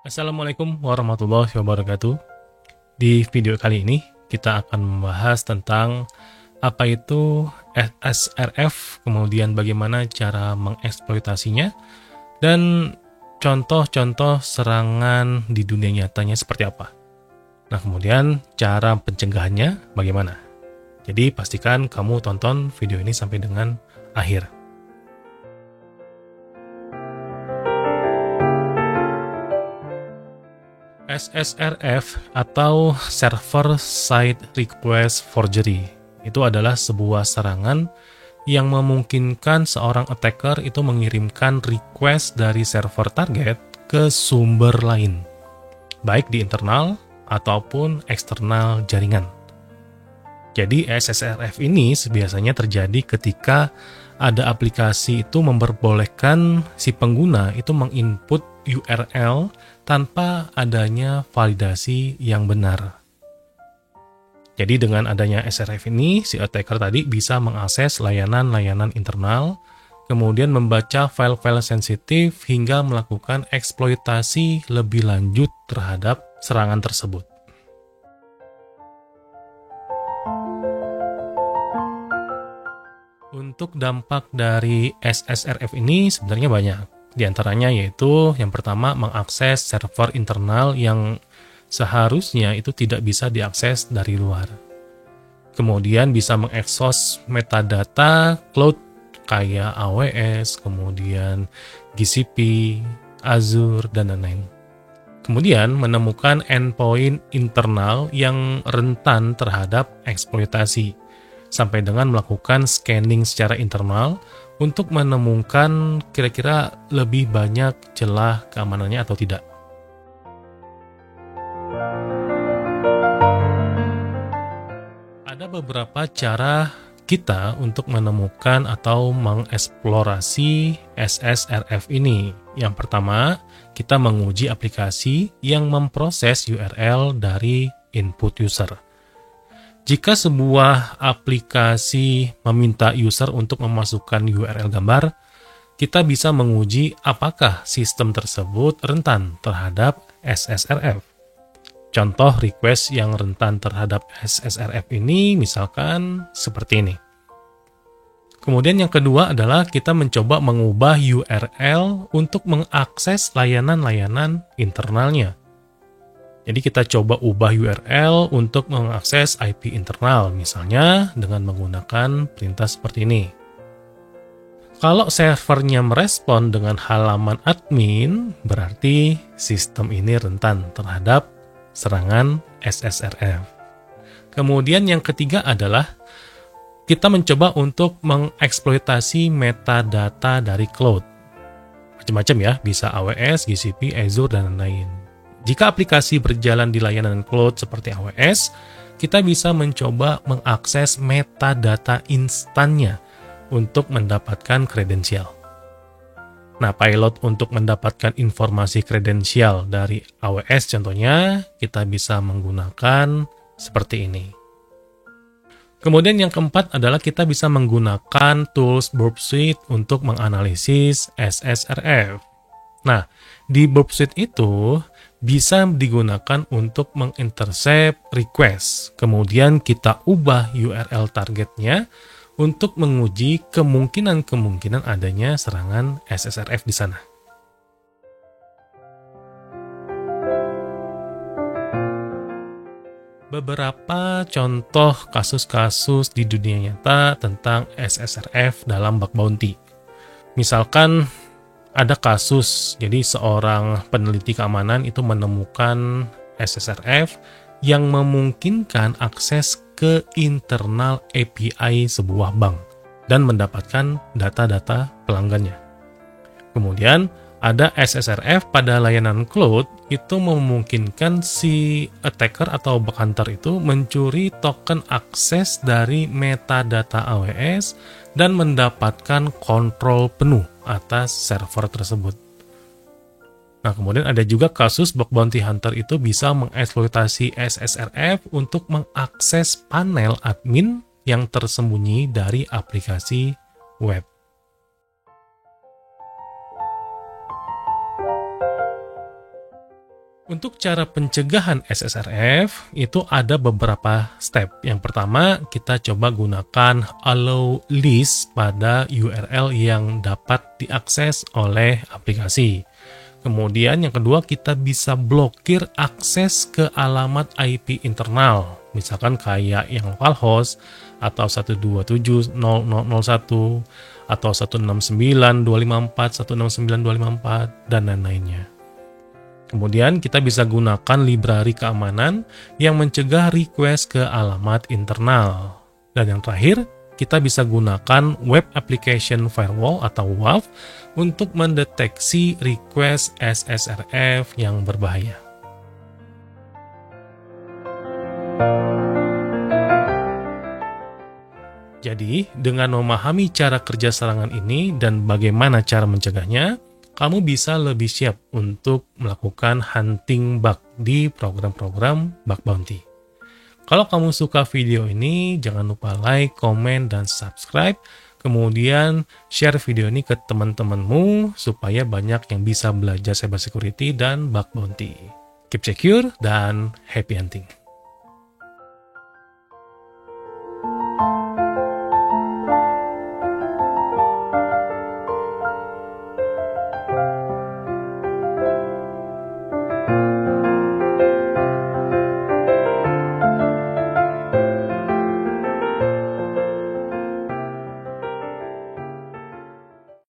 Assalamualaikum warahmatullahi wabarakatuh. Di video kali ini kita akan membahas tentang apa itu SSRF, kemudian bagaimana cara mengeksploitasinya, dan contoh-contoh serangan di dunia nyatanya seperti apa. Nah, kemudian cara pencegahannya bagaimana. Jadi pastikan kamu tonton video ini sampai dengan akhir. SSRF atau Server Side Request Forgery itu adalah sebuah serangan yang memungkinkan seorang attacker itu mengirimkan request dari server target ke sumber lain, baik di internal ataupun eksternal jaringan. Jadi SSRF ini biasanya terjadi ketika ada aplikasi itu memperbolehkan si pengguna itu menginput URL tanpa adanya validasi yang benar. Jadi dengan adanya SSRF ini, si attacker tadi bisa mengakses layanan-layanan internal, kemudian membaca file-file sensitif hingga melakukan eksploitasi lebih lanjut terhadap serangan tersebut. Untuk dampak dari SSRF ini sebenarnya banyak. Di antaranya yaitu yang pertama mengakses server internal yang seharusnya itu tidak bisa diakses dari luar. Kemudian bisa mengekspos metadata cloud kayak AWS, kemudian GCP, Azure, dan lain-lain. Kemudian menemukan endpoint internal yang rentan terhadap eksploitasi, sampai dengan melakukan scanning secara internal untuk menemukan kira-kira lebih banyak celah keamanannya atau tidak. Ada beberapa cara kita untuk menemukan atau mengeksplorasi SSRF ini. Yang pertama, kita menguji aplikasi yang memproses URL dari input user. Jika sebuah aplikasi meminta user untuk memasukkan URL gambar, kita bisa menguji apakah sistem tersebut rentan terhadap SSRF. Contoh request yang rentan terhadap SSRF ini misalkan seperti ini. Kemudian yang kedua adalah kita mencoba mengubah URL untuk mengakses layanan-layanan internalnya. Jadi kita coba ubah URL untuk mengakses IP internal, misalnya dengan menggunakan perintah seperti ini. Kalau servernya merespon dengan halaman admin, berarti sistem ini rentan terhadap serangan SSRF. Kemudian yang ketiga adalah kita mencoba untuk mengeksploitasi metadata dari cloud. Macam-macam ya, bisa AWS, GCP, Azure, dan lain-lain. Jika aplikasi berjalan di layanan cloud seperti AWS, kita bisa mencoba mengakses metadata instannya untuk mendapatkan kredensial. Nah, pilot untuk mendapatkan informasi kredensial dari AWS contohnya, kita bisa menggunakan seperti ini. Kemudian yang keempat adalah kita bisa menggunakan tools Burp Suite untuk menganalisis SSRF. Nah, di Burp Suite itu bisa digunakan untuk mengintercept request. Kemudian kita ubah URL targetnya untuk menguji kemungkinan-kemungkinan adanya serangan SSRF di sana. Beberapa contoh kasus-kasus di dunia nyata tentang SSRF dalam bug bounty. Misalkan ada kasus, jadi seorang peneliti keamanan itu menemukan SSRF yang memungkinkan akses ke internal API sebuah bank dan mendapatkan data-data pelanggannya. Kemudian ada SSRF pada layanan cloud itu memungkinkan si attacker atau bug hunter itu mencuri token akses dari metadata AWS dan mendapatkan kontrol penuh atas server tersebut. Nah, kemudian ada juga kasus bug bounty hunter itu bisa mengeksploitasi SSRF untuk mengakses panel admin yang tersembunyi dari aplikasi web. Untuk cara pencegahan SSRF, itu ada beberapa step. Yang pertama, kita coba gunakan allow list pada URL yang dapat diakses oleh aplikasi. Kemudian yang kedua, kita bisa blokir akses ke alamat IP internal. Misalkan kayak yang localhost, atau 127.00.1, atau 169.254, 169.254, dan lain-lainnya. Kemudian kita bisa gunakan library keamanan yang mencegah request ke alamat internal. Dan yang terakhir, kita bisa gunakan Web Application Firewall atau WAF untuk mendeteksi request SSRF yang berbahaya. Jadi, dengan memahami cara kerja serangan ini dan bagaimana cara mencegahnya, kamu bisa lebih siap untuk melakukan hunting bug di program-program bug bounty. Kalau kamu suka video ini, jangan lupa like, komen, dan subscribe. Kemudian share video ini ke teman-temanmu supaya banyak yang bisa belajar cybersecurity dan bug bounty. Keep secure dan happy hunting!